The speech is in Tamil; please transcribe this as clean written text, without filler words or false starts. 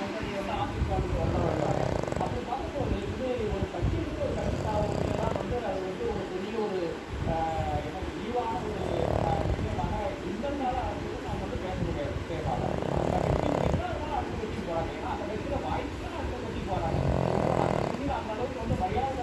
வந்து நீ வந்து அதிமுகவுக்கு வந்தவங்க. அப்படி பார்க்கும்போது இது ஒரு கட்சிக்கு ஒரு கட்சிக்காரர்களெல்லாம் வந்து அது வந்து ஒரு பெரிய ஒரு எனக்கு இழிவான ஒரு விஷயமாக இந்த கால அரசியல் நம்ம வந்து பேச முடியாது பேசாத. அந்த கட்சி இல்லாதனால அடுத்த கட்சிக்கு போறாங்க. ஏன்னா அந்த கட்சியில வாய்ப்பு அடுத்த கட்சிக்கு போறாங்க. அந்த கட்சியில் அந்த அளவுக்கு வந்து மரியாதை